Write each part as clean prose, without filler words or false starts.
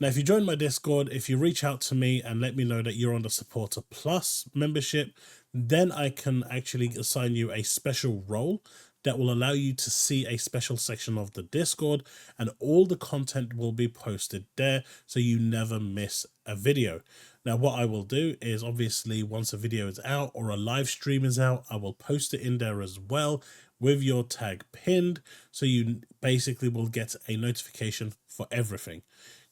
Now, if you join my Discord, if you reach out to me and let me know that you're on the Supporter Plus membership, then I can actually assign you a special role that will allow you to see a special section of the Discord, and all the content will be posted there so you never miss a video. Now, what I will do is, obviously, once a video is out or a live stream is out, I will post it in there as well with your tag pinned, so you basically will get a notification for everything.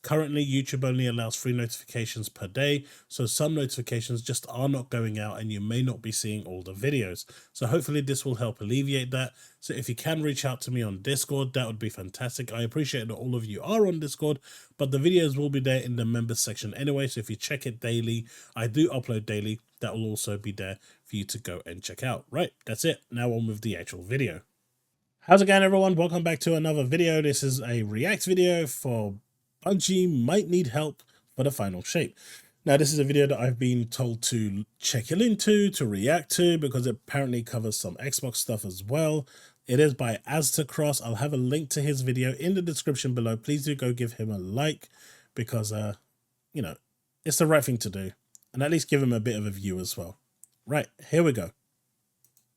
Currently, YouTube only allows 3 notifications per day, so some notifications just are not going out and you may not be seeing all the videos. So hopefully this will help alleviate that. So if you can reach out to me on Discord, that would be fantastic. I appreciate that all of you are on Discord, but the videos will be there in the members section anyway. So if you check it daily, I do upload daily. That will also be there for you to go and check out. Right, that's it. Now on with the actual video. How's it going, everyone? Welcome back to another video. This is a react video for Bungie might need help for the final shape. Now, this is a video that I've been told to check into, to react to, because it apparently covers some Xbox stuff as well. It is by Aztecross. I'll have a link to his video in the description below. Please do go give him a like, because, you know, it's the right thing to do. And at least give him a bit of a view as well. Right, here we go.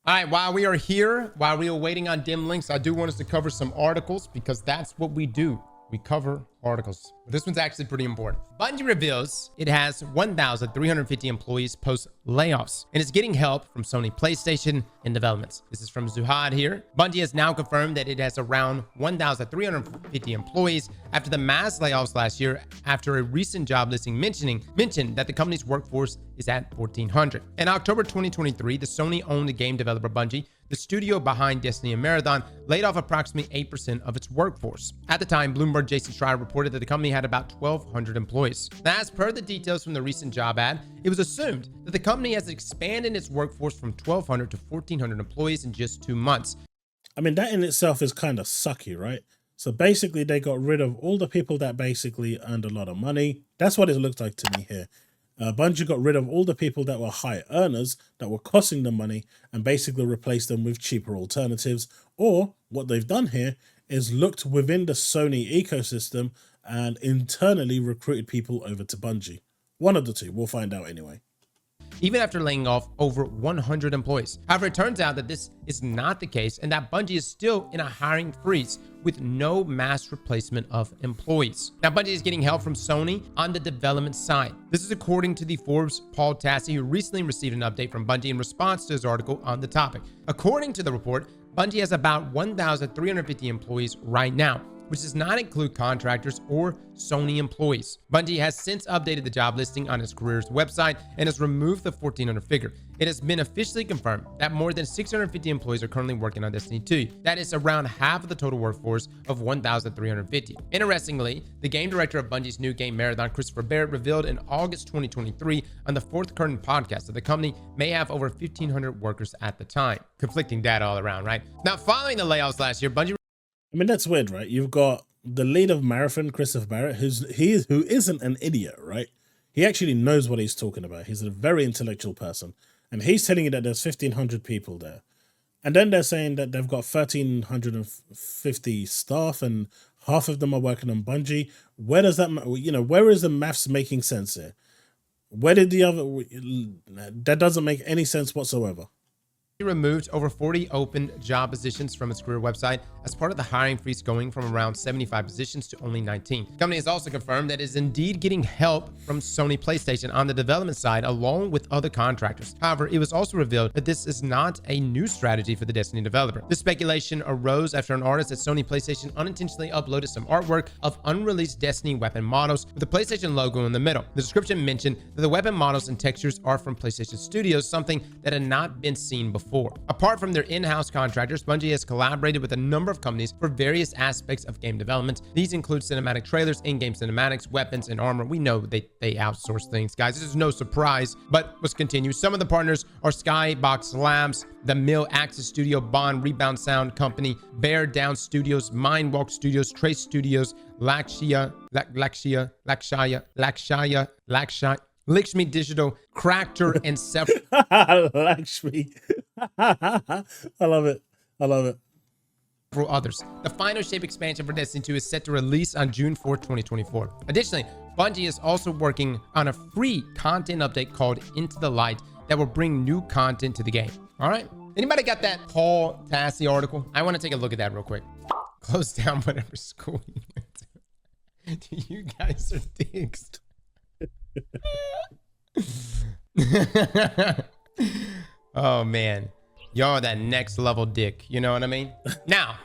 All right, while we are here, while we are waiting on dim links, I do want us to cover some articles, because that's what we do. We cover articles. But this one's actually pretty important. Bungie reveals it has 1,350 employees post layoffs and is getting help from Sony PlayStation in developments. This is from Zuhad here. Bungie has now confirmed that it has around 1,350 employees after the mass layoffs last year, after a recent job listing mentioned that the company's workforce is at 1,400. In October 2023, the Sony-owned game developer Bungie, the studio behind Destiny and Marathon, laid off approximately 8% of its workforce. At the time, Bloomberg Jason Schreier reported that the company had about 1,200 employees. Now, as per the details from the recent job ad, it was assumed that the company has expanded its workforce from 1,200 to 1,400 employees in just 2 months. I mean, that in itself is kind of sucky, right? So basically, they got rid of all the people that basically earned a lot of money. That's what it looks like to me here. Bungie got rid of all the people that were high earners, that were costing them money, and basically replaced them with cheaper alternatives. Or what they've done here is looked within the Sony ecosystem and internally recruited people over to Bungie. One of the two. We'll find out anyway. Even after laying off over 100 employees. However, it turns out that this is not the case and that Bungie is still in a hiring freeze with no mass replacement of employees. Now, Bungie is getting help from Sony on the development side. This is according to the Forbes' Paul Tassi, who recently received an update from Bungie in response to his article on the topic. According to the report, Bungie has about 1,350 employees right now, which does not include contractors or Sony employees. Bungie has since updated the job listing on its careers website and has removed the 1,400 figure. It has been officially confirmed that more than 650 employees are currently working on Destiny 2. That is around half of the total workforce of 1,350. Interestingly, the game director of Bungie's new game Marathon, Christopher Barrett, revealed in August 2023 on the Fourth Curtain podcast that the company may have over 1,500 workers at the time. Conflicting data all around, right? Now, following the layoffs last year, Bungie... I mean, that's weird, right? You've got the lead of Marathon, Christopher Barrett, who isn't an idiot, right? He actually knows what he's talking about. He's a very intellectual person. And he's telling you that there's 1,500 people there. And then they're saying that they've got 1,350 staff and half of them are working on Bungie. Where does that, you know, where is the maths making sense here? Where did the other, that doesn't make any sense whatsoever. Removed over 40 open job positions from its career website as part of the hiring freeze, going from around 75 positions to only 19. The company has also confirmed that it is indeed getting help from Sony PlayStation on the development side, along with other contractors. However, it was also revealed that this is not a new strategy for the Destiny developer. This speculation arose after an artist at Sony PlayStation unintentionally uploaded some artwork of unreleased Destiny weapon models with the PlayStation logo in the middle. The description mentioned that the weapon models and textures are from PlayStation Studios, something that had not been seen before. Apart from their in-house contractors, Bungie has collaborated with a number of companies for various aspects of game development. These include cinematic trailers, in-game cinematics, weapons, and armor. We know they outsource things, guys. This is no surprise, but let's continue. Some of the partners are Skybox Labs, the Mill Axis Studio, Bond Rebound Sound Company, Bear Down Studios, Mindwalk Studios, Trace Studios, Lakshya, Lakshmi Digital, Cractor, and several Lakshmi. I love it. I love it. for others. The final shape expansion for Destiny 2 is set to release on June 4th, 2024. Additionally, Bungie is also working on a free content update called Into the Light that will bring new content to the game. All right. Anybody got that Paul Tassi article? I want to take a look at that real quick. Close down whatever school you went to. You guys are dicks. Oh, man. Y'all are that next level dick. You know what I mean? Now,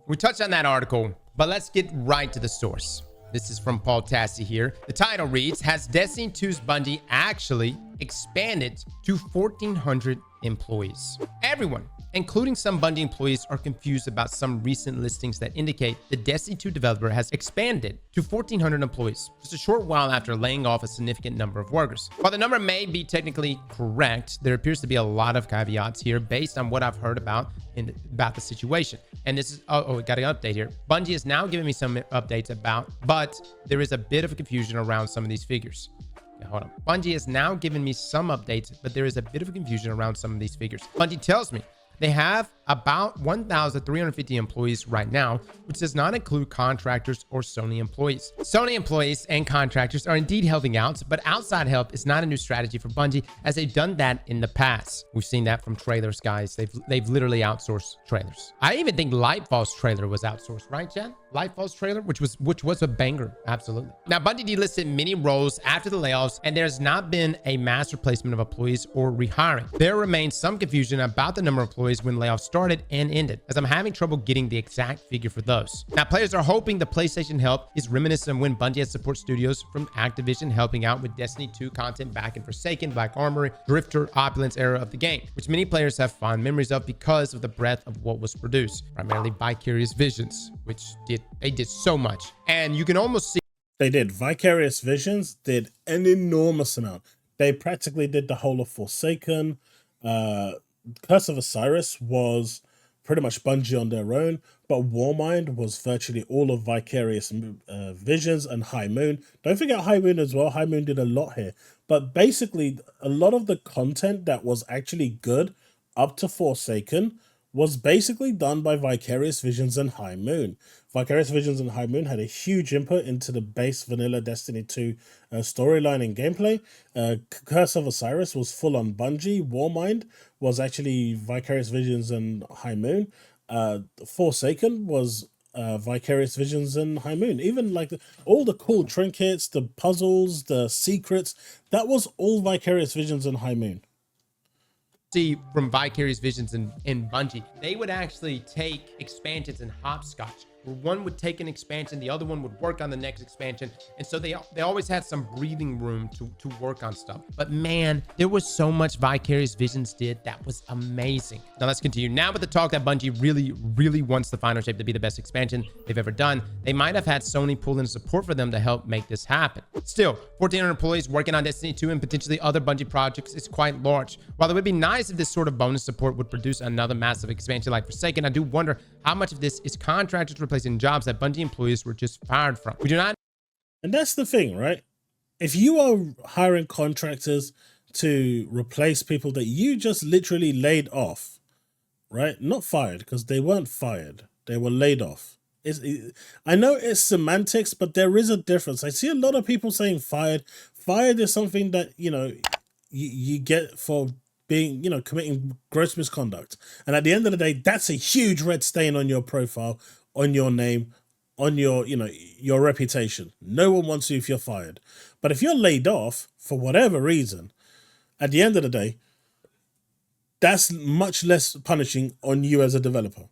we touched on that article, but let's get right to the source. This is from Paul Tassi here. The title reads, has Destiny 2's Bungie actually expanded to 1,400 employees? Everyone, including some Bungie employees, are confused about some recent listings that indicate the Destiny 2 developer has expanded to 1,400 employees, just a short while after laying off a significant number of workers. While the number may be technically correct, there appears to be a lot of caveats here based on what I've heard about the situation. And this is, we got an update here. Bungie is now giving me some updates about, but there is a bit of confusion around some of these figures. Okay, hold on. Bungie is now giving me some updates, but there is a bit of confusion around some of these figures. Bungie tells me they have about 1,350 employees right now, which does not include contractors or Sony employees. Sony employees and contractors are indeed helping out, but outside help is not a new strategy for Bungie, as they've done that in the past. We've seen that from trailers, guys. They've literally outsourced trailers. I even think Lightfall's trailer was outsourced, right, Chad? Lightfall's trailer, which was a banger, absolutely. Now, Bungie delisted many roles after the layoffs, and there's not been a mass replacement of employees or rehiring. There remains some confusion about the number of employees when layoffs started and ended, as I'm having trouble getting the exact figure for those. Now, players are hoping the PlayStation help is reminiscent of when Bungie had support studios from Activision helping out with Destiny 2 content back in Forsaken, Black Armory, Drifter, Opulence era of the game, which many players have fond memories of because of the breadth of what was produced, primarily Vicarious Visions, which they did so much. And you can almost see they did. Vicarious Visions did an enormous amount. They practically did the whole of Forsaken. Curse of Osiris was pretty much Bungie on their own, but Warmind was virtually all of Vicarious Visions and High Moon. Don't forget High Moon as well. High Moon did a lot here. But basically, a lot of the content that was actually good up to Forsaken was basically done by Vicarious Visions and High Moon. Vicarious Visions and High Moon had a huge input into the base vanilla Destiny 2 storyline and gameplay. Curse of Osiris was full on Bungie. Warmind was actually Vicarious Visions and High Moon. Forsaken was Vicarious Visions and High Moon. Even like all the cool trinkets, the puzzles, the secrets, that was all Vicarious Visions and High Moon. See from Vicarious Visions and Bungie, they would actually take expansions and hopscotch, where one would take an expansion, the other one would work on the next expansion, and so they always had some breathing room to work on stuff. But man, there was so much Vicarious Visions did that was amazing. Now let's continue. Now with the talk that Bungie really wants the final shape to be the best expansion they've ever done, they might have had Sony pull in support for them to help make this happen. Still, 1,400 employees working on Destiny 2 and potentially other Bungie projects is quite large. While it would be nice if this sort of bonus support would produce another massive expansion like Forsaken, I do wonder how much of this is contractors replacing jobs that Bungie employees were just fired from. We do not. And that's the thing, right? If you are hiring contractors to replace people that you just literally laid off, right? Not fired, because they weren't fired. They were laid off. I know it's semantics, but there is a difference. I see a lot of people saying fired. Fired is something that, you get for being, committing gross misconduct. And at the end of the day, that's a huge red stain on your profile, on your name, on your, your reputation. No one wants you if you're fired. But if you're laid off for whatever reason, at the end of the day, that's much less punishing on you as a developer.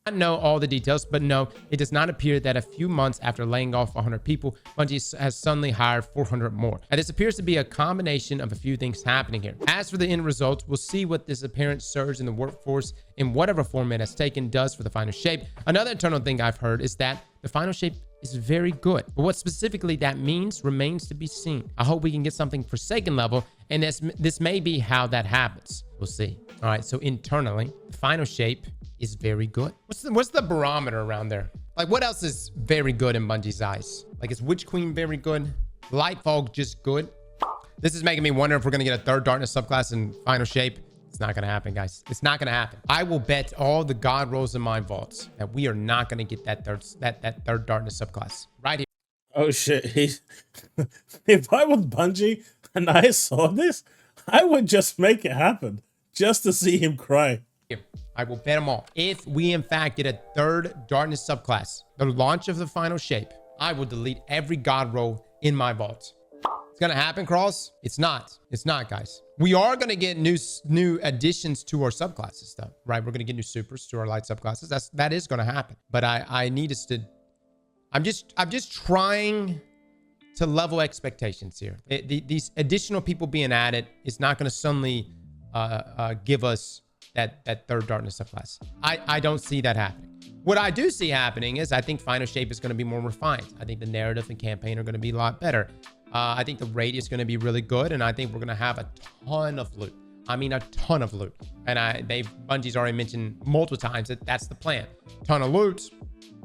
I know all the details, but no, it does not appear that a few months after laying off 100 people, Bungie has suddenly hired 400 more. And this appears to be a combination of a few things happening here. As for the end result, we'll see what this apparent surge in the workforce in whatever form it has taken does for the final shape. Another internal thing I've heard is that the final shape is very good, but what specifically that means remains to be seen. I hope we can get something Forsaken level, and this may be how that happens. We'll see. All right, so internally, the final shape is very good. What's the barometer around there? Like, what else is very good in Bungie's eyes? Like, is Witch Queen very good? Lightfall just good? This is making me wonder if we're gonna get a third Darkness subclass in final shape. It's not going to happen, guys. It's not going to happen. I will bet all the God rolls in my vaults that we are not going to get that third darkness subclass right here. Oh shit! If I was Bungie and I saw this, I would just make it happen just to see him cry. I will bet them all. If we in fact get a third darkness subclass, the launch of the final shape, I will delete every God roll in my vault. It's gonna happen, Cross? It's not. It's not, guys. We are gonna get new additions to our subclasses, though, right? We're gonna get new supers to our light subclasses. That is gonna happen. But I need us to. I'm just trying to level expectations here. These additional people being added is not gonna suddenly give us that third darkness subclass. I don't see that happening. What I do see happening is I think final shape is going to be more refined. I think the narrative and campaign are going to be a lot better. I think the raid is going to be really good, and I think we're going to have a ton of loot. I mean, a ton of loot. And Bungie's already mentioned multiple times that that's the plan. Ton of loot,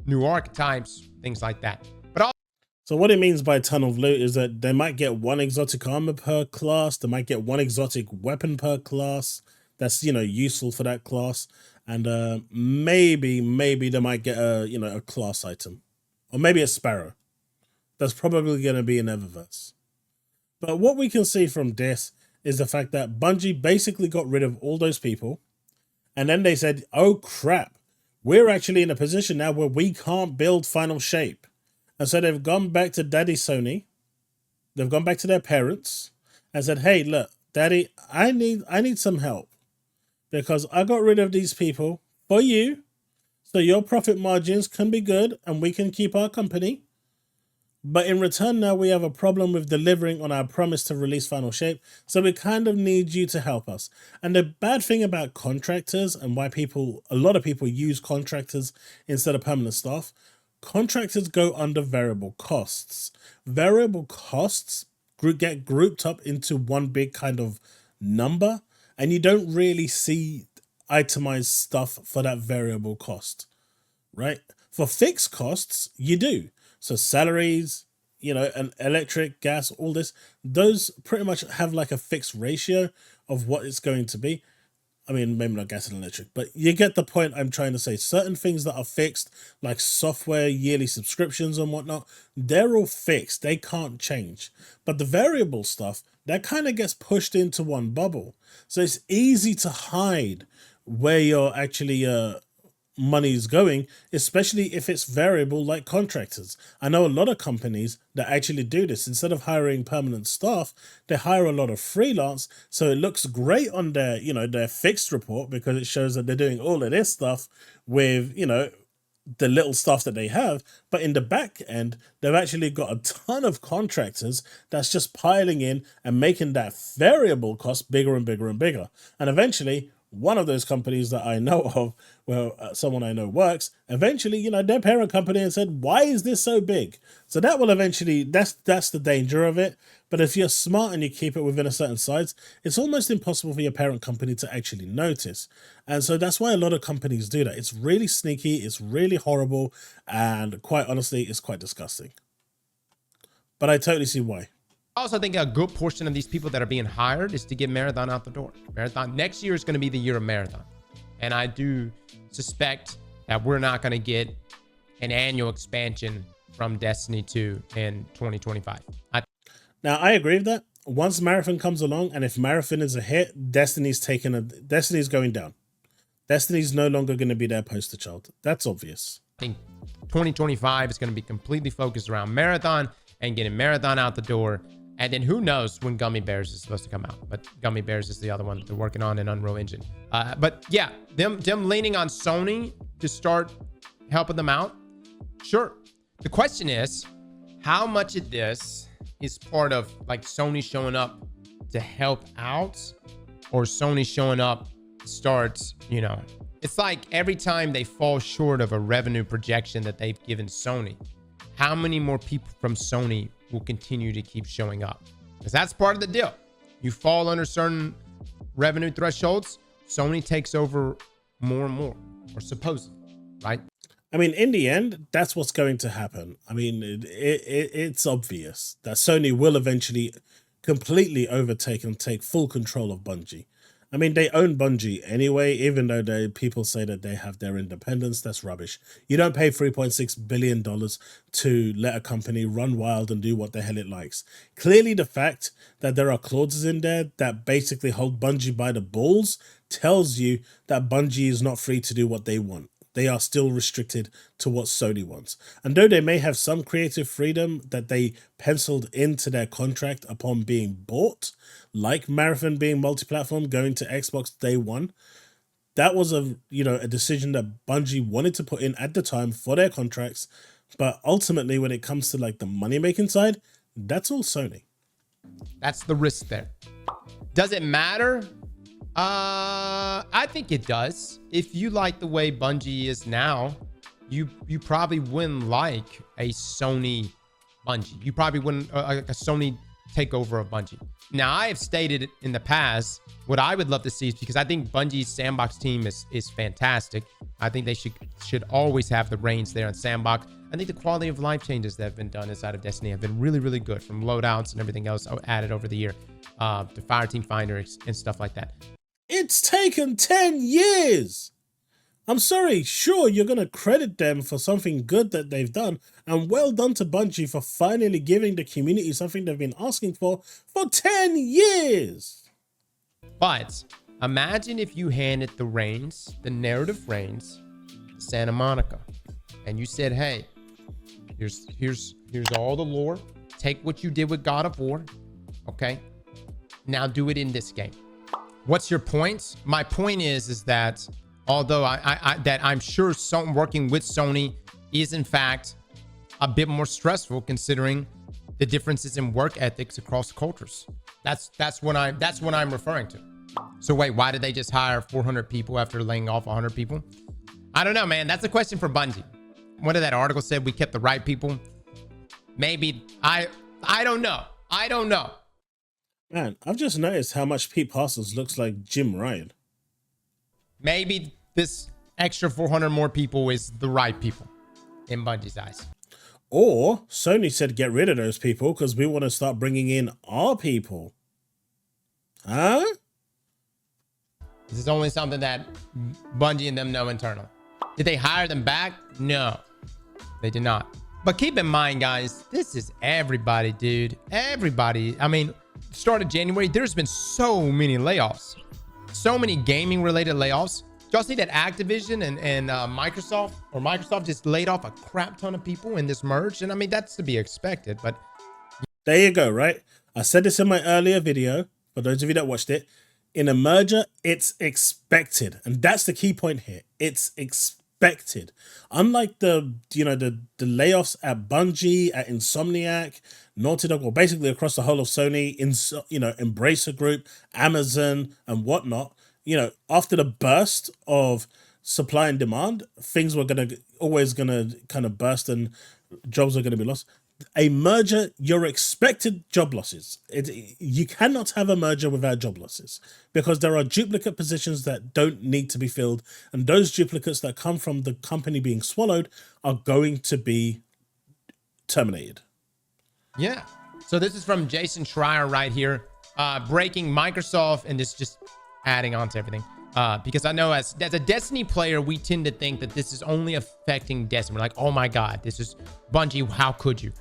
new archetypes, things like that. But so what it means by ton of loot is that they might get one exotic armor per class. They might get one exotic weapon per class. That's, useful for that class. And maybe they might get a class item, or maybe a sparrow. That's probably going to be an Eververse. But what we can see from this is the fact that Bungie basically got rid of all those people, and then they said, oh crap, we're actually in a position now where we can't build final shape. And so they've gone back to Daddy Sony. They've gone back to their parents and said, hey, look, Daddy, I need some help, because I got rid of these people for you, so your profit margins can be good and we can keep our company. But in return, now we have a problem with delivering on our promise to release final shape, so we kind of need you to help us. And the bad thing about contractors, and why a lot of people use contractors instead of permanent staff, contractors go under variable costs. Variable costs get grouped up into one big kind of number, and you don't really see itemized stuff for that variable cost, right? For fixed costs, you do. So salaries, and electric, gas, all this, those pretty much have like a fixed ratio of what it's going to be. I mean, maybe not gas and electric, but you get the point I'm trying to say. Certain things that are fixed, like software, yearly subscriptions and whatnot, they're all fixed. They can't change. But the variable stuff, that kind of gets pushed into one bubble. So it's easy to hide where your actually money is going, especially if it's variable like contractors. I know a lot of companies that actually do this. Instead of hiring permanent staff, they hire a lot of freelance, so it looks great on their their fixed report, because it shows that they're doing all of this stuff with the little stuff that they have. But in the back end, they've actually got a ton of contractors that's just piling in and making that variable cost bigger and bigger and bigger. And eventually, one of those companies that I know of, someone I know works, eventually, their parent company and said, why is this so big? So that will eventually, that's the danger of it. But if you're smart and you keep it within a certain size, it's almost impossible for your parent company to actually notice. And so that's why a lot of companies do that. It's really sneaky, it's really horrible, and quite honestly, it's quite disgusting. But I totally see why. I also think a good portion of these people that are being hired is to get Marathon out the door. Marathon next year is going to be the year of Marathon. And I do suspect that we're not going to get an annual expansion from Destiny 2 in 2025. Now, I agree with that. Once Marathon comes along, and if Marathon is a hit, Destiny's going down. Destiny's no longer going to be their poster child. That's obvious. I think 2025 is going to be completely focused around Marathon and getting Marathon out the door. And then who knows when Gummy Bears is supposed to come out. But Gummy Bears is the other one that they're working on in Unreal Engine. But yeah, them leaning on Sony to start helping them out. Sure. The question is, how much of this is part of like Sony showing up to help out, or Sony showing up to start, it's like every time they fall short of a revenue projection that they've given Sony, how many more people from Sony will continue to keep showing up? Because that's part of the deal. You fall under certain revenue thresholds, Sony takes over more and more, or supposedly, right? I mean, in the end, that's what's going to happen. I mean, it's obvious that Sony will eventually completely overtake and take full control of Bungie. I mean, they own Bungie anyway, even though people say that they have their independence. That's rubbish. You don't pay $3.6 billion to let a company run wild and do what the hell it likes. Clearly, the fact that there are clauses in there that basically hold Bungie by the balls tells you that Bungie is not free to do what they want. They are still restricted to what Sony wants. And though they may have some creative freedom that they penciled into their contract upon being bought, like Marathon being multi-platform, going to Xbox day one, that was a decision that Bungie wanted to put in at the time for their contracts. But ultimately, when it comes to like the money-making side, that's all Sony. That's the risk there. Does it matter? I think it does. If you like the way Bungie is now, you probably wouldn't like a Sony Bungie. You probably wouldn't like a Sony takeover of Bungie. Now, I have stated in the past what I would love to see is, because I think Bungie's sandbox team is fantastic. I think they should always have the reins there on sandbox. I think the quality of life changes that have been done inside of Destiny have been really, really good, from loadouts and everything else added over the year to Fireteam Finder and stuff like that. It's taken 10 years. I'm sorry, sure, you're going to credit them for something good that they've done, and well done to Bungie for finally giving the community something they've been asking for 10 years. But imagine if you handed the reins, the narrative reins, to Santa Monica, and you said, hey, here's all the lore. Take what you did with God of War, okay? Now do it in this game. What's your point? My point is that although I'm sure working with Sony is in fact a bit more stressful, considering the differences in work ethics across cultures. That's what I'm referring to. So wait, why did they just hire 400 people after laying off 100 people? I don't know, man. That's a question for Bungie. What did that article said? We kept the right people. Maybe I don't know. I don't know. Man, I've just noticed how much Pete Parsons looks like Jim Ryan. Maybe this extra 400 more people is the right people in Bungie's eyes. Or Sony said get rid of those people because we want to start bringing in our people. Huh? This is only something that Bungie and them know internally. Did they hire them back? No, they did not. But keep in mind, guys, this is everybody, dude. Everybody. I mean, start of January, there's been so many layoffs. So many gaming-related layoffs. Y'all see that Activision and Microsoft just laid off a crap ton of people in this merge? And I mean, that's to be expected, but... There you go, right? I said this in my earlier video, for those of you that watched it. In a merger, it's expected. And that's the key point here. It's expected. Unlike the layoffs at Bungie, at Insomniac, Naughty Dog, or basically across the whole of Sony, Embracer Group, Amazon, and whatnot, after the burst of supply and demand, things were always gonna kind of burst and jobs are gonna be lost. A merger, you're expected job losses. You cannot have a merger without job losses, because there are duplicate positions that don't need to be filled, and those duplicates that come from the company being swallowed are going to be terminated. Yeah. So this is from Jason Schreier right here, breaking Microsoft, and this just adding on to everything. Because I know as a Destiny player, we tend to think that this is only affecting Destiny. We're like, oh my God, this is Bungie. How could you?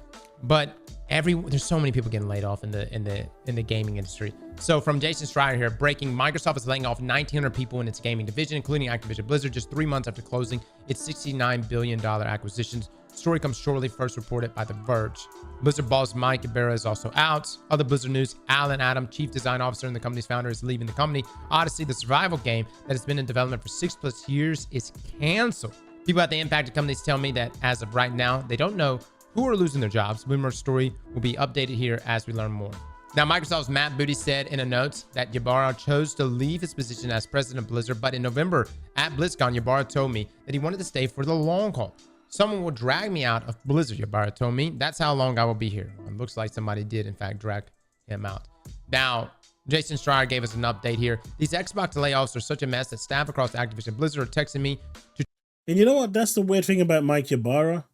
But there's so many people getting laid off in the gaming industry. So from Jason Schreier here, breaking, Microsoft is laying off 1,900 people in its gaming division, including Activision Blizzard, just 3 months after closing its $69 billion acquisitions. Story comes shortly, first reported by The Verge. Blizzard boss Mike Ibarra is also out. Other Blizzard news, Alan Adam, chief design officer and the company's founder, is leaving the company. Odyssey, the survival game that has been in development for 6+ years, is canceled. People at the impacted companies tell me that as of right now, they don't know who are losing their jobs. Rumor story will be updated here as we learn more. Now, Microsoft's Matt Booty said in a note that Ybarra chose to leave his position as president of Blizzard, but in November at BlizzCon, Ybarra told me that he wanted to stay for the long haul. Someone will drag me out of Blizzard, Ybarra told me. That's how long I will be here. It looks like somebody did, in fact, drag him out. Now, Jason Schreier gave us an update here. These Xbox layoffs are such a mess that staff across Activision Blizzard are texting me to... And you know what? That's the weird thing about Mike Ybarra.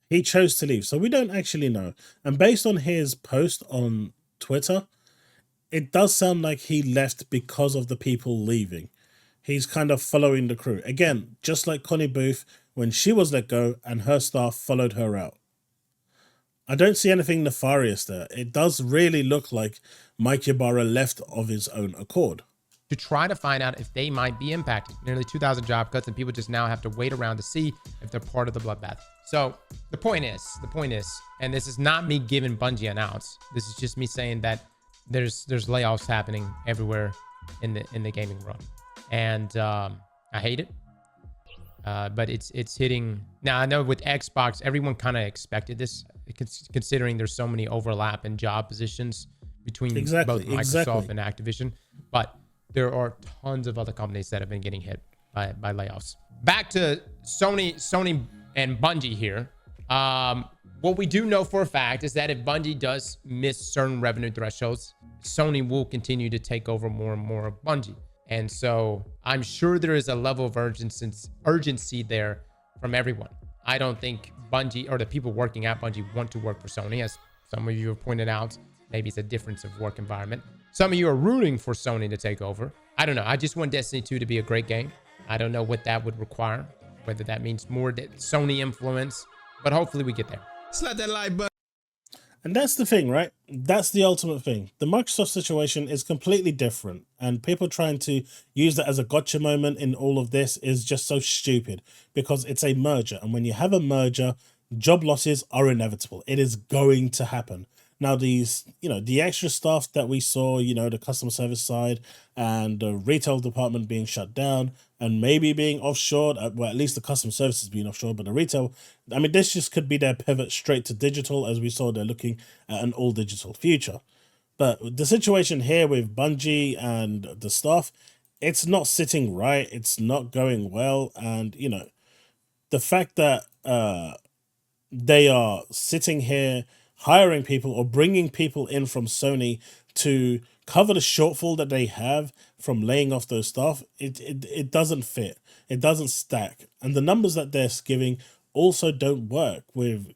He chose to leave, so we don't actually know. And based on his post on Twitter, it does sound like he left because of the people leaving. He's kind of following the crew. Again, just like Connie Booth, when she was let go and her staff followed her out. I don't see anything nefarious there. It does really look like Mike Ybarra left of his own accord. To try to find out if they might be impacted. Nearly 2,000 job cuts, and people just now have to wait around to see if they're part of the bloodbath. So the point is, and this is not me giving Bungie an out. This is just me saying that there's layoffs happening everywhere in the gaming world, and I hate it. But it's hitting now. I know with Xbox, everyone kind of expected this, considering there's so many overlap in job positions between both Microsoft and Activision. But there are tons of other companies that have been getting hit by layoffs. Back to Sony and Bungie here. What we do know for a fact is that if Bungie does miss certain revenue thresholds, Sony will continue to take over more and more of Bungie. And so I'm sure there is a level of urgency there from everyone. I don't think Bungie or the people working at Bungie want to work for Sony, as some of you have pointed out. Maybe it's a difference of work environment. Some of you are rooting for Sony to take over. I don't know. I just want Destiny 2 to be a great game. I don't know what that would require, whether that means more Sony influence, but hopefully we get there. Slap that like button. And that's the thing, right? That's the ultimate thing. The Microsoft situation is completely different, and people trying to use that as a gotcha moment in all of this is just so stupid, because it's a merger. And when you have a merger, job losses are inevitable. It is going to happen. Now, these, the extra stuff that we saw, the customer service side and the retail department being shut down and maybe being offshored, well, at least the customer service is being offshored, but the retail, I mean, this just could be their pivot straight to digital. As we saw, they're looking at an all digital future. But the situation here with Bungie and the stuff, it's not sitting right. It's not going well. And, the fact that they are sitting here hiring people or bringing people in from Sony to cover the shortfall that they have from laying off those staff, it doesn't fit. It doesn't stack. And the numbers that they're giving also don't work with,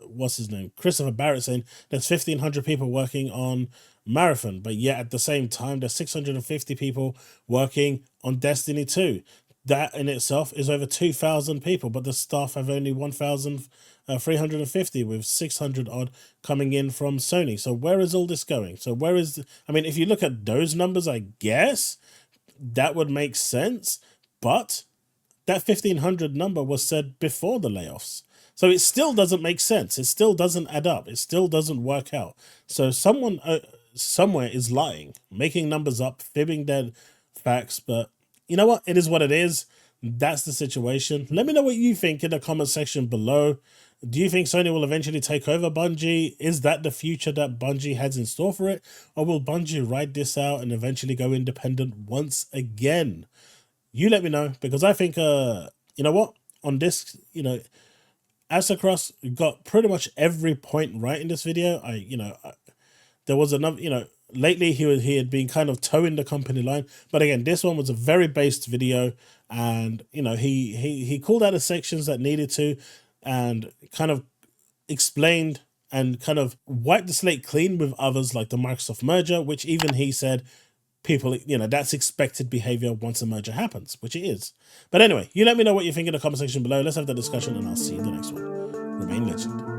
what's his name? Christopher Barrett saying there's 1,500 people working on Marathon, but yet at the same time, there's 650 people working on Destiny 2. That in itself is over 2,000 people, but the staff have only 1,350 with 600 odd coming in from Sony. So where is all this going? So where is, I mean, if you look at those numbers, I guess that would make sense, but that 1,500 number was said before the layoffs. So it still doesn't make sense. It still doesn't add up. It still doesn't work out. So someone somewhere is lying, making numbers up, fibbing their facts, but you know what? It is what it is. That's the situation. Let me know what you think in the comment section below. Do you think Sony will eventually take over Bungie? Is that the future that Bungie has in store for it? Or will Bungie ride this out and eventually go independent once again? You let me know, because I think, you know what? On this, Aztecross got pretty much every point right in this video. There was another, lately he had been kind of towing the company line, but again, this one was a very based video, and he called out the sections that needed to, and kind of explained and kind of wiped the slate clean with others like the Microsoft merger, which even he said people, that's expected behavior once a merger happens, which it is. But anyway, you let me know what you think in the comment section below. Let's have that discussion, and I'll see you in the next one. Remain legend.